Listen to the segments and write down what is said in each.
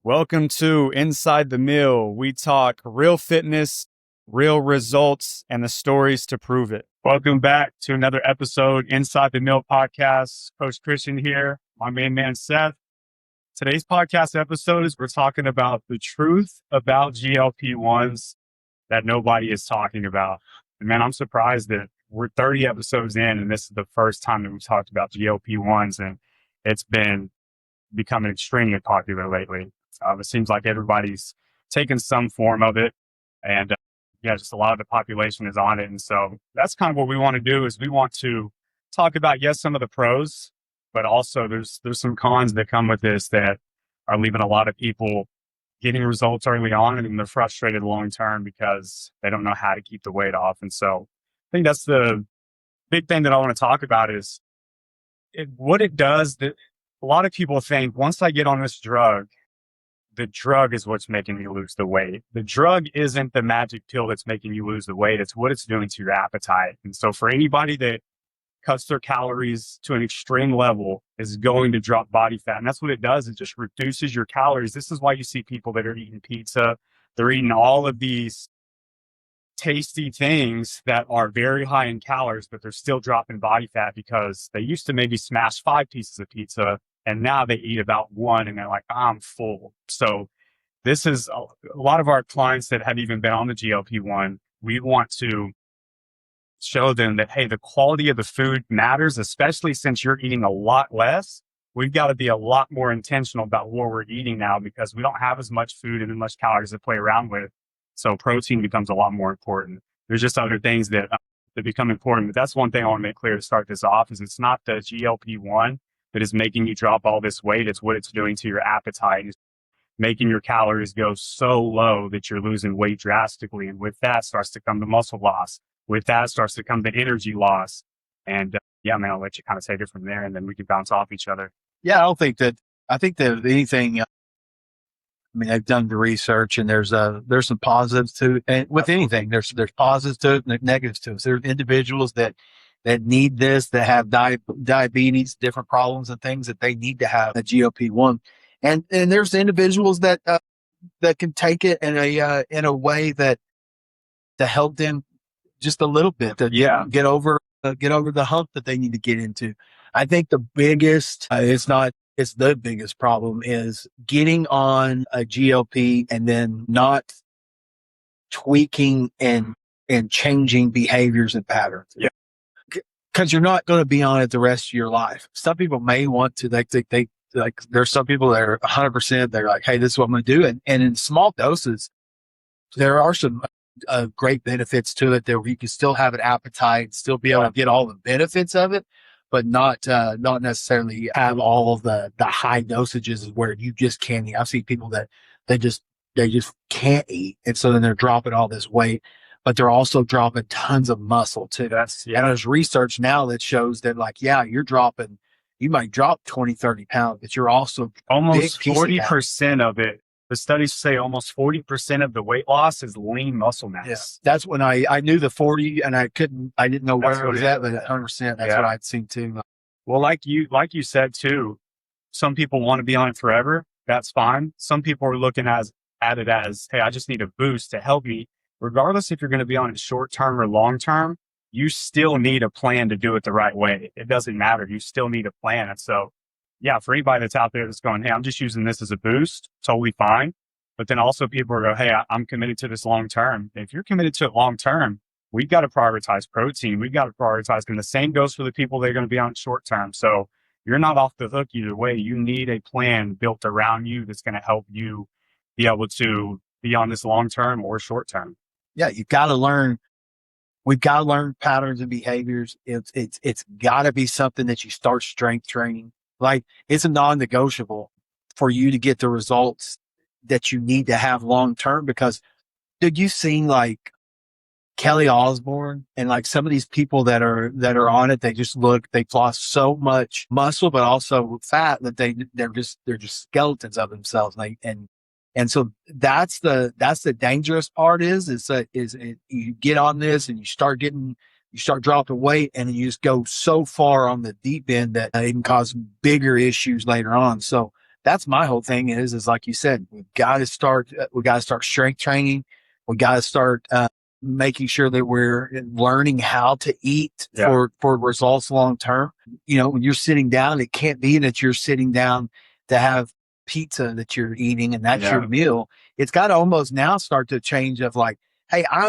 Welcome to Inside the Meal. We talk real fitness, real results, and the stories to prove it. Welcome back to another episode Inside the Meal podcast. Coach Christian here, my main man Seth. Today's podcast episode is we're talking about the truth about GLP-1s that nobody is talking about. And man, I'm surprised that we're 30 episodes in and this is the first time that we've talked about GLP-1s, and it's been becoming extremely popular lately. It seems like everybody's taken some form of it, and just a lot of the population is on it. And so that's kind of what we want to do is we want to talk about, yes, some of the pros, but also there's some cons that come with this that are leaving a lot of people getting results early on, and then they're frustrated long term because they don't know how to keep the weight off. And so I think that's the big thing that I want to talk about is what it does. That a lot of people think once I get on this drug, the drug is what's making me lose the weight. The drug isn't the magic pill that's making you lose the weight. It's what it's doing to your appetite. And so for anybody that cuts their calories to an extreme level is going to drop body fat. And that's what it does. It just reduces your calories. This is why you see people that are eating pizza. They're eating all of these tasty things that are very high in calories, but they're still dropping body fat because they used to maybe smash 5 pieces of pizza and now they eat about 1 and they're like, I'm full. So this is a lot of our clients that have even been on the GLP-1. We want to show them that, hey, the quality of the food matters, especially since you're eating a lot less. We've got to be a lot more intentional about what we're eating now because we don't have as much food and as much calories to play around with. So protein becomes a lot more important. There's just other things that become important. But that's one thing I want to make clear to start this off is it's not the GLP-1 that is making you drop all this weight. It's what it's doing to your appetite. It's making your calories go so low that you're losing weight drastically. And with that starts to come the muscle loss. With that starts to come the energy loss. And man, I'll let you kind of take it from there and then we can bounce off each other. Yeah, I think that anything, I've done the research and there's some positives to, and with anything, there's positives to it and negatives to it. So there's individuals that need this, that have diabetes, different problems and things that they need to have a GLP-1. And there's individuals that can take it in a way that to help them just a little bit to get over the hump that they need to get into. I think the biggest, it's the biggest problem is getting on a GLP and then not tweaking and changing behaviors and patterns. Yeah. Cause you're not going to be on it the rest of your life. Some people may want to, there's some people that are 100%, they're like, hey, this is what I'm going to do. And in small doses, there are some great benefits to it that you can still have an appetite, still be able to get all the benefits of it, but not necessarily have all of the high dosages where you just can't eat. I've seen people that they just can't eat. And so then they're dropping all this weight, but they're also dropping tons of muscle too. And there's research now that shows that you might drop 20, 30 pounds, but you're also almost 40% of it. The studies say almost 40% of the weight loss is lean muscle mass. Yeah. That's when I knew the 40 and I didn't know where it was at, but 100%, that's what I'd seen too. Well, like you said too, some people want to be on it forever. That's fine. Some people are looking at it as, hey, I just need a boost to help me. Regardless if you're going to be on it short term or long term, you still need a plan to do it the right way. It doesn't matter. You still need a plan. And so, for anybody that's out there that's going, hey, I'm just using this as a boost, totally fine. But then also people are going, hey, I'm committed to this long term. If you're committed to it long term, we've got to prioritize protein. We've got to prioritize, and the same goes for the people that are going to be on it short term. So you're not off the hook either way. You need a plan built around you that's going to help you be able to be on this long term or short term. Yeah, you've got to learn. We've got to learn patterns and behaviors. It's got to be something that you start strength training. Like it's a non-negotiable for you to get the results that you need to have long term. Because, dude, you've seen like Kelly Osbourne and like some of these people that are on it. They've lost so much muscle, but also fat that they're just skeletons of themselves. And so that's the dangerous part is you get on this and you start dropping weight and you just go so far on the deep end that it can cause bigger issues later on. So that's my whole thing is like you said, we got to start strength training. We got to start, making sure that we're learning how to eat for results long term. When you're sitting down, it can't be that you're sitting down to have pizza that you're eating and that's your meal. It's got to almost now start to change of like, hey, I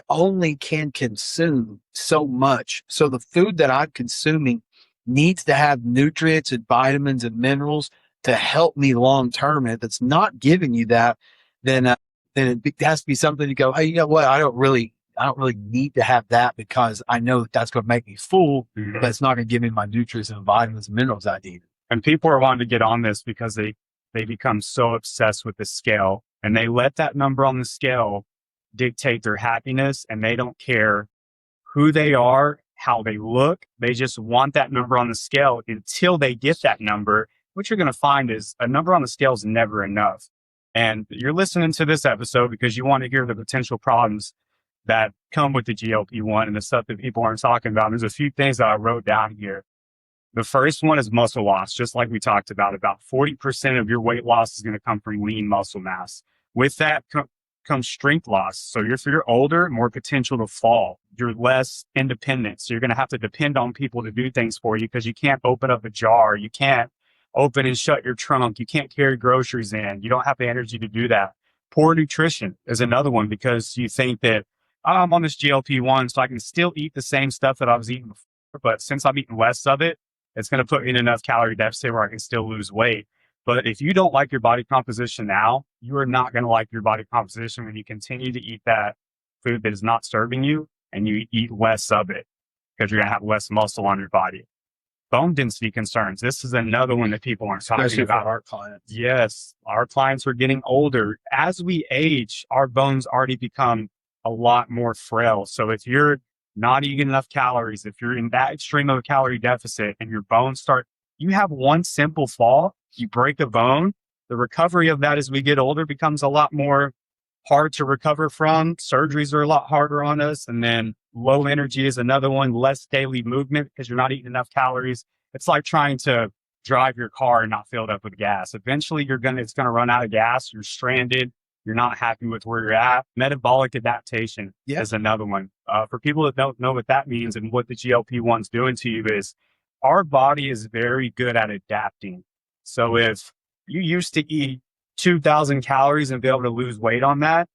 only can consume so much. So the food that I'm consuming needs to have nutrients and vitamins and minerals to help me long term. And if it's not giving you that, then it has to be something to go, hey, you know what? I don't really need to have that because I know that's going to make me full, but it's not going to give me my nutrients and vitamins and minerals I need. And people are wanting to get on this because they become so obsessed with the scale, and they let that number on the scale dictate their happiness, and they don't care who they are, how they look. They just want that number on the scale until they get that number. What you're going to find is a number on the scale is never enough. And you're listening to this episode because you want to hear the potential problems that come with the GLP-1 and the stuff that people aren't talking about. There's a few things that I wrote down here. The first one is muscle loss, just like we talked about 40% of your weight loss is going to come from lean muscle mass. With that comes strength loss. So if you're older, more potential to fall. You're less independent. So you're going to have to depend on people to do things for you because you can't open up a jar. You can't open and shut your trunk. You can't carry groceries in. You don't have the energy to do that. Poor nutrition is another one because you think that I'm on this GLP-1, so I can still eat the same stuff that I was eating before, but since I'm eating less of it, it's going to put me in enough calorie deficit where I can still lose weight. But if you don't like your body composition now, you are not going to like your body composition when you continue to eat that food that is not serving you and you eat less of it because you're going to have less muscle on your body. Bone density concerns. This is another one that people aren't talking Especially about. For our clients. Yes. Our clients are getting older. As we age, our bones already become a lot more frail. So if you're not eating enough calories, if you're in that extreme of a calorie deficit and your bones you have one simple fall, you break a bone, the recovery of that as we get older becomes a lot more hard to recover from. Surgeries are a lot harder on us. And then low energy is another one, less daily movement because you're not eating enough calories. It's like trying to drive your car and not fill it up with gas. Eventually it's going to run out of gas. You're stranded. You're not happy with where you're at. Metabolic adaptation is another one. For people that don't know what that means and what the GLP-1's doing to you is our body is very good at adapting. So if you used to eat 2,000 calories and be able to lose weight on that,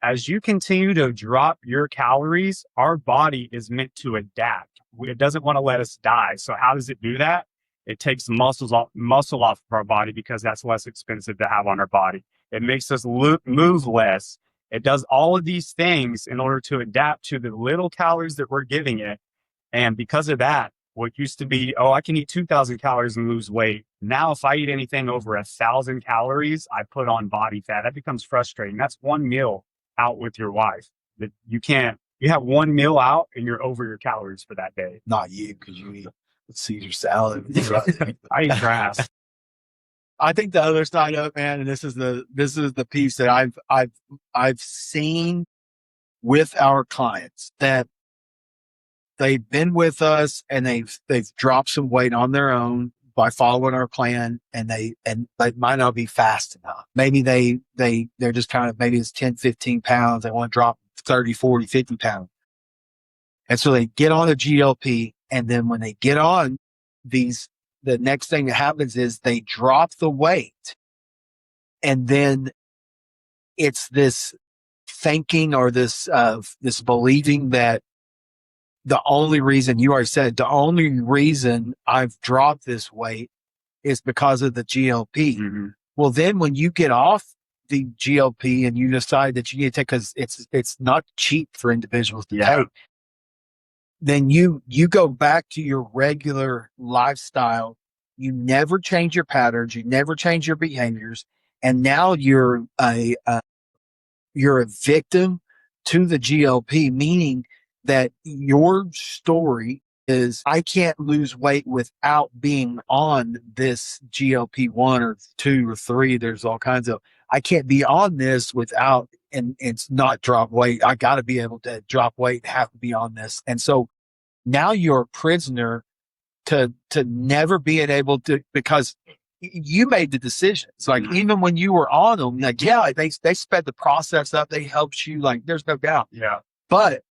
as you continue to drop your calories, our body is meant to adapt. It doesn't want to let us die. So how does it do that? It takes muscle off of our body because that's less expensive to have on our body. It makes us move less. It does all of these things in order to adapt to the little calories that we're giving it. And because of that, what used to be, I can eat 2,000 calories and lose weight. Now, if I eat anything over 1,000 calories, I put on body fat. That becomes frustrating. That's one meal out with your wife that you have one meal out and you're over your calories for that day. Not you, because you eat Caesar salad. I eat grass. I think the other side of it, man, and this is the piece that I've seen with our clients that they've been with us and they've dropped some weight on their own by following our plan, and they might not be fast enough. Maybe they're just kind of, maybe it's 10, 15 pounds. They want to drop 30, 40, 50 pounds. And so they get on a GLP, and then when they get on these, the next thing that happens is they drop the weight. And then it's this thinking or this believing that the only reason, you already said, the only reason I've dropped this weight is because of the GLP. Mm-hmm. Well, then when you get off the GLP and you decide that you need to take, because it's not cheap for individuals to take, then you go back to your regular lifestyle. You never change your patterns. You never change your behaviors. And now you're a victim to the GLP, meaning that your story is, I can't lose weight without being on this GLP-1 or 2 or 3. There's all kinds of, I can't be on this without, and it's not drop weight. I got to be able to drop weight, have to be on this. And so now you're a prisoner to never being able to, because you made the decisions. Like even when you were on them, like, yeah, they sped the process up. They helped you. Like there's no doubt. Yeah. But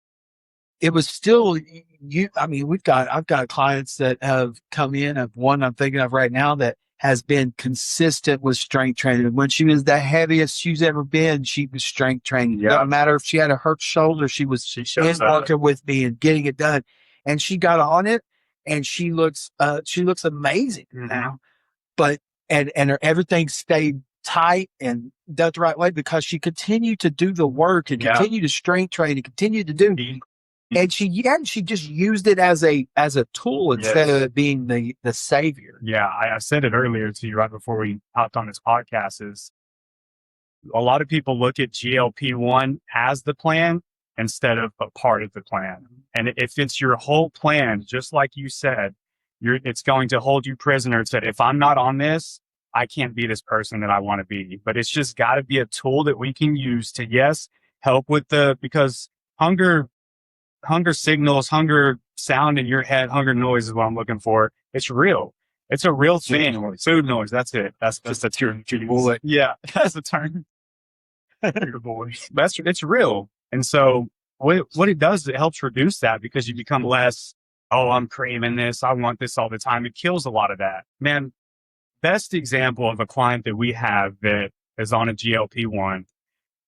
it was still you. I mean, I've got clients that have come in. Of one I'm thinking of right now that has been consistent with strength training. When she was the heaviest she's ever been, she was strength training. Yeah. Doesn't matter if she had a hurt shoulder, she was working with me and getting it done. And she got on it, and she looks amazing now. But everything stayed tight and done the right way because she continued to do the work and continue to strength train and continue to do. And she just used it as a tool instead of it being the savior. Yeah, I said it earlier to you right before we hopped on this podcast. Is a lot of people look at GLP-1 as the plan instead of a part of the plan. And if it's your whole plan, just like you said, it's going to hold you prisoner and said, if I'm not on this, I can't be this person that I want to be. But it's just got to be a tool that we can use to, yes, help with because hunger signals, hunger sound in your head, hunger noise is what I'm looking for. It's real. It's a real thing. Food noise. That's it. That's just a term. Yeah, that's the term. It's real. And so what it does, it helps reduce that because you become less, oh, I'm craving this. I want this all the time. It kills a lot of that. Man, best example of a client that we have that is on a GLP-1.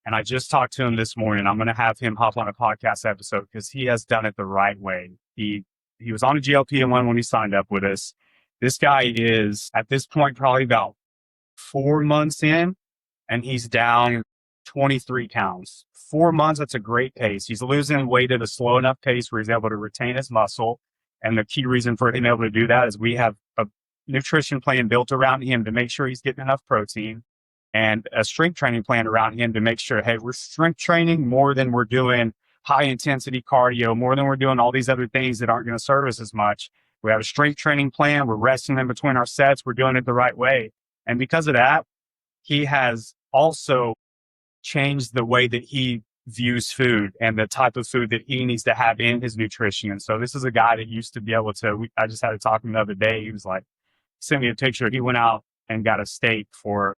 And I just talked to him this morning. I'm going to have him hop on a podcast episode because he has done it the right way. He was on a GLP-1 when he signed up with us. This guy is at this point probably about 4 months in, and he's down 23 pounds. 4 months, that's a great pace. He's losing weight at a slow enough pace where he's able to retain his muscle. And the key reason for him able to do that is we have a nutrition plan built around him to make sure he's getting enough protein, and a strength training plan around him to make sure, hey, we're strength training more than we're doing high intensity cardio, more than we're doing all these other things that aren't going to serve us as much. We have a strength training plan. We're resting in between our sets. We're doing it the right way. And because of that, he has also changed the way that he views food and the type of food that he needs to have in his nutrition. And so this is a guy that used to be able to, I just had to talk to him the other day. He was like, sent me a picture. He went out and got a steak for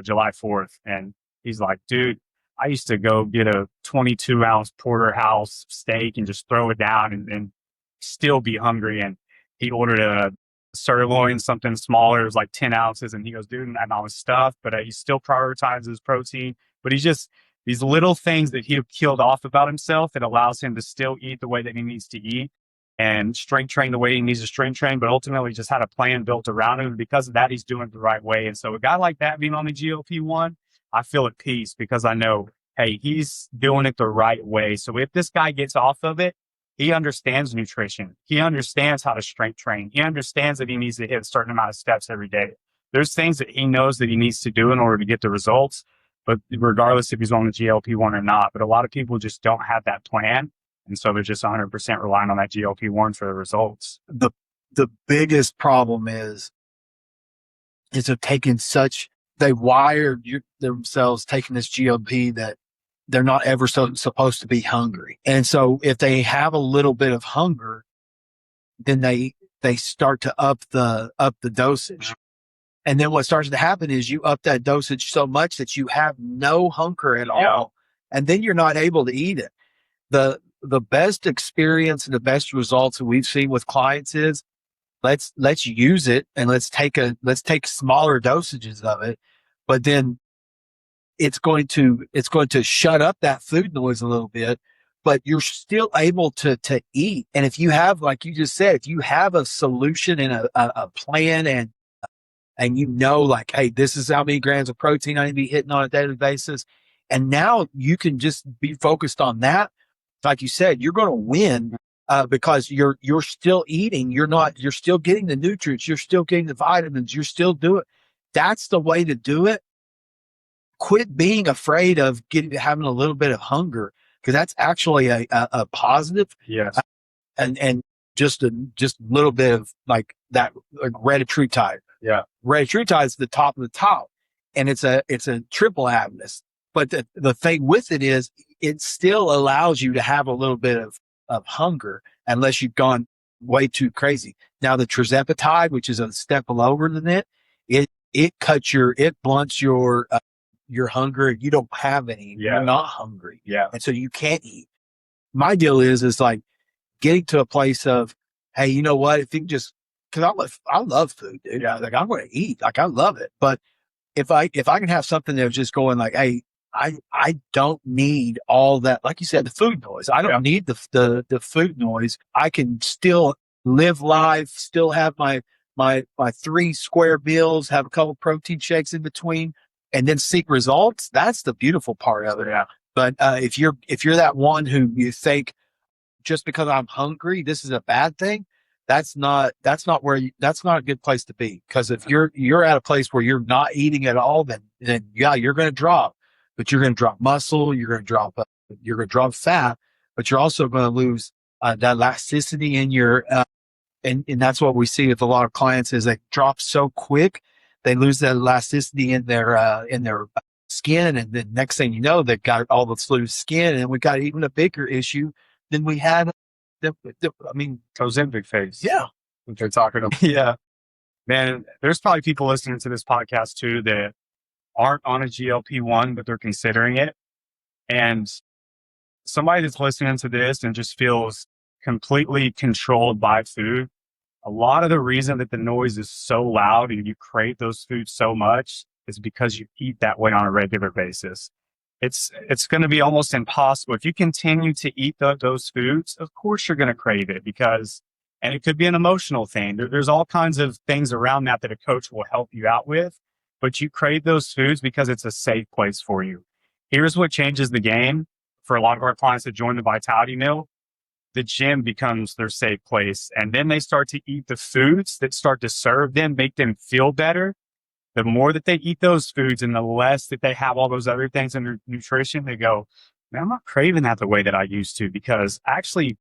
July 4th. And he's like, dude, I used to go get a 22-ounce porterhouse steak and just throw it down and still be hungry. And he ordered a sirloin, something smaller. It was like 10 ounces. And he goes, dude, and I was stuffed, but he still prioritizes protein. But he's just these little things that he killed off about himself that allows him to still eat the way that he needs to eat and strength train the way he needs to strength train, but ultimately just had a plan built around him. And because of that, he's doing it the right way. And so a guy like that being on the GLP-1, I feel at peace because I know, hey, he's doing it the right way. So if this guy gets off of it, he understands nutrition. He understands how to strength train. He understands that he needs to hit a certain amount of steps every day. There's things that he knows that he needs to do in order to get the results, but regardless if he's on the GLP-1 or not. But a lot of people just don't have that plan. And so they're just 100% relying on that GLP-1 for the results. The biggest problem is they've taken they wired themselves taking this GLP that they're not ever supposed to be hungry. And so if they have a little bit of hunger, then they start to up the dosage. And then what starts to happen is you up that dosage so much that you have no hunger at all. And then you're not able to eat it. The best experience and the best results that we've seen with clients is let's use it and let's take smaller dosages of it, but then it's going to shut up that food noise a little bit, but you're still able to eat. And if you have, like you just said, if you have a solution and a plan and you know, like, hey, this is how many grams of protein I need to be hitting on a daily basis. And now you can just be focused on that. Like you said, you're going to win because you're still eating. You're still getting the nutrients. You're still getting the vitamins. You're still doing. That's the way to do it. Quit being afraid of having a little bit of hunger because that's actually a positive. Yes. And just a little bit of like that retatrutide. Yeah. Retatrutide is the top of the top, and it's a triple agonist. But the thing with it is it still allows you to have a little bit of hunger unless you've gone way too crazy. Now the tirzepatide, which is a step lower than it it blunts your hunger. You don't have any. Yeah. You're not hungry. Yeah. And so you can't eat. My deal is like getting to a place of, hey, you know what? If you can just, cause I love food, dude. Yeah. Like I'm going to eat. Like I love it. But if I can have something that's just going like, hey, I don't need all that, like you said, the food noise. I don't need the food noise. I can still live life, still have my 3 square meals, have a couple protein shakes in between, and then seek results. That's the beautiful part of it. Yeah. But if you're that one who you think just because I'm hungry, this is a bad thing, that's not that's not a good place to be. Because if you're at a place where you're not eating at all, then yeah, you're going to drop, but you're going to drop muscle, you're going to drop fat, but you're also going to lose that elasticity in your and that's what we see with a lot of clients is they drop so quick, they lose that elasticity in their skin, and then next thing you know, they've got all this loose skin, and we got even a bigger issue than we had. I mean, Ozempic phase. yeah, What you're talking about. Yeah. Man, there's probably people listening to this podcast too that aren't on a GLP-1, but they're considering it. And somebody that's listening to this and just feels completely controlled by food, a lot of the reason that the noise is so loud and you crave those foods so much is because you eat that way on a regular basis. It's going to be almost impossible. If you continue to eat those foods, of course you're going to crave it and it could be an emotional thing. There's all kinds of things around that a coach will help you out with, but you crave those foods because it's a safe place for you. Here's what changes the game for a lot of our clients that join the Vitality Meal. The gym becomes their safe place. And then they start to eat the foods that start to serve them, make them feel better. The more that they eat those foods and the less that they have all those other things in their nutrition, they go, man, I'm not craving that the way that I used to, because I actually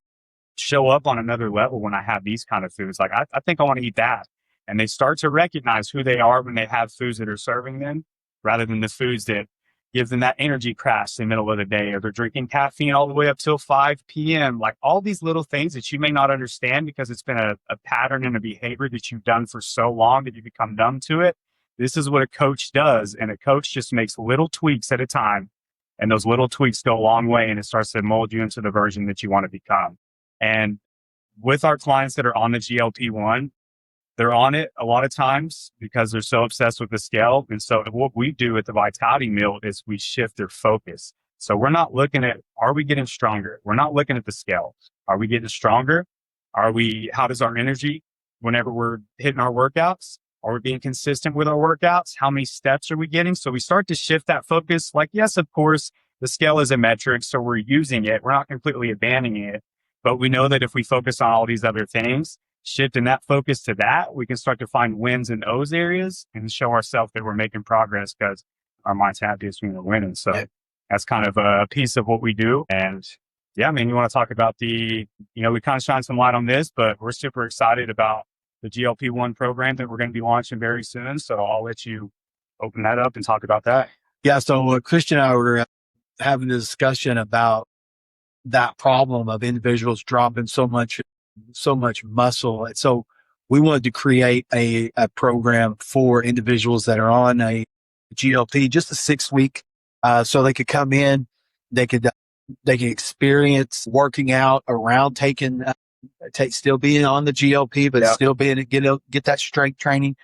show up on another level when I have these kind of foods. Like, I think I want to eat that. And they start to recognize who they are when they have foods that are serving them rather than the foods that give them that energy crash in the middle of the day, or they're drinking caffeine all the way up till 5 p.m. Like all these little things that you may not understand because it's been a pattern and a behavior that you've done for so long that you become numb to it. This is what a coach does. And a coach just makes little tweaks at a time. And those little tweaks go a long way, and it starts to mold you into the version that you want to become. And with our clients that are on the GLP-1, they're on it a lot of times because they're so obsessed with the scale. And so what we do at the Vitality Meal is we shift their focus. So we're not looking at, are we getting stronger? We're not looking at the scale. Are we getting stronger? How does our energy whenever we're hitting our workouts? Are we being consistent with our workouts? How many steps are we getting? So we start to shift that focus. Like, yes, of course, the scale is a metric, so we're using it. We're not completely abandoning it, but we know that if we focus on all these other things, shifting that focus to that, we can start to find wins in those areas and show ourselves that we're making progress because our mind's happiest when we're winning. So that's kind of a piece of what we do. And yeah, I mean, you want to talk about we kind of shine some light on this, but we're super excited about the GLP-1 program that we're going to be launching very soon. So I'll let you open that up and talk about that. Yeah. So Christian and I were having a discussion about that problem of individuals dropping so much muscle. And so we wanted to create a program for individuals that are on a GLP, just a 6-week, so they could come in, they could experience working out around still being on the GLP, but still being get that strength training,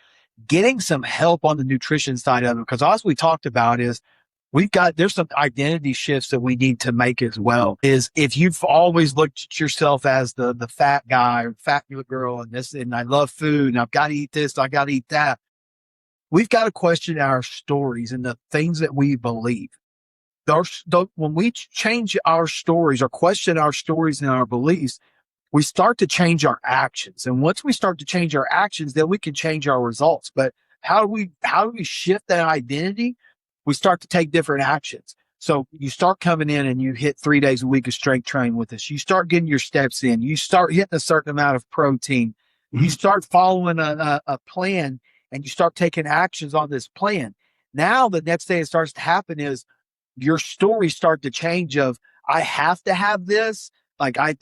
getting some help on the nutrition side of it. Because as we talked about is there's some identity shifts that we need to make as well. Is if you've always looked at yourself as the fat guy or fat girl and I love food and I've got to eat this, I got to eat that. We've got to question our stories and the things that we believe. When we change our stories or question our stories and our beliefs, we start to change our actions. And once we start to change our actions, then we can change our results. But how do we shift that identity? We start to take different actions. So you start coming in and you hit 3 days a week of strength training with us. You start getting your steps in. You start hitting a certain amount of protein. You start following a plan, and you start taking actions on this plan. Now the next thing that starts to happen is your stories start to change of, I have to have this. Like I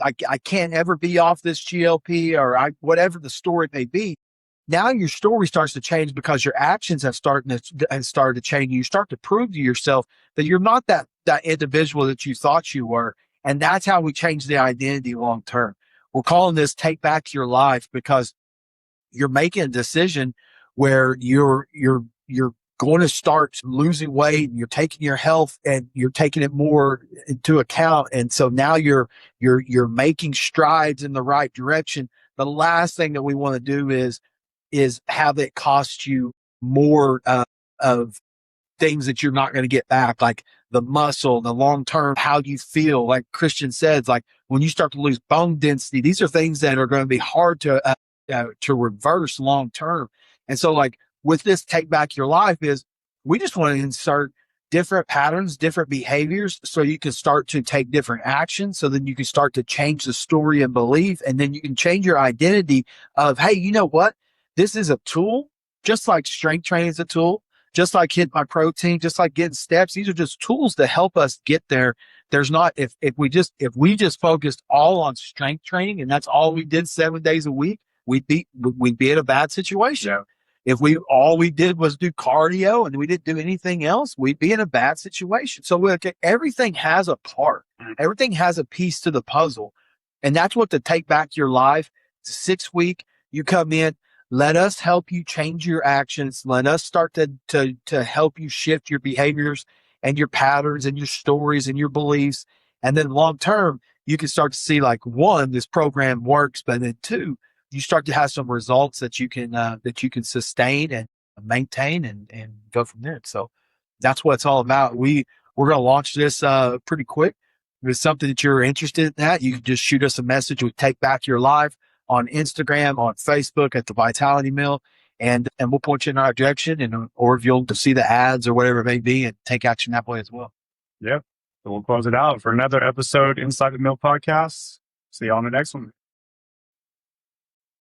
can't ever be off this GLP or whatever the story may be. now your story starts to change because your actions have started to change. You start to prove to yourself that you're not that individual that you thought you were. And that's how we change the identity long term. We're calling this take back your life because you're making a decision where you're going to start losing weight and you're taking your health and you're taking it more into account. And so now you're making strides in the right direction. The last thing that we want to do is have it cost you more of things that you're not going to get back, like the muscle, the long term, how you feel. Like Christian says, like when you start to lose bone density, these are things that are going to be hard to reverse long term. And so, like with this take back your life, is we just want to insert different patterns, different behaviors, so you can start to take different actions. So then you can start to change the story and belief, and then you can change your identity of, hey, you know what? This is a tool, just like strength training is a tool, just like hitting my protein, just like getting steps. These are just tools to help us get there. There's not, if we just focused all on strength training and that's all we did 7 days a week, we'd be in a bad situation. Yeah. If all we did was do cardio and we didn't do anything else, we'd be in a bad situation. So everything has a part, everything has a piece to the puzzle. And that's what the take back your life. It's a 6 week. You come in, let us help you change your actions. Let us start to help you shift your behaviors and your patterns and your stories and your beliefs. And then long term, you can start to see, like, one, this program works, but then two, you start to have some results that you can sustain and maintain and go from there. So that's what it's all about. We're going to launch this pretty quick. If it's something that you're interested in that, you can just shoot us a message with Take Back Your Life on Instagram, on Facebook at the Vitality Mill, and we'll point you in our direction, and or if you'll see the ads or whatever it may be, and take action that way as well. Yeah. So we'll close it out for another episode Inside the Mill podcast. See you on the next one.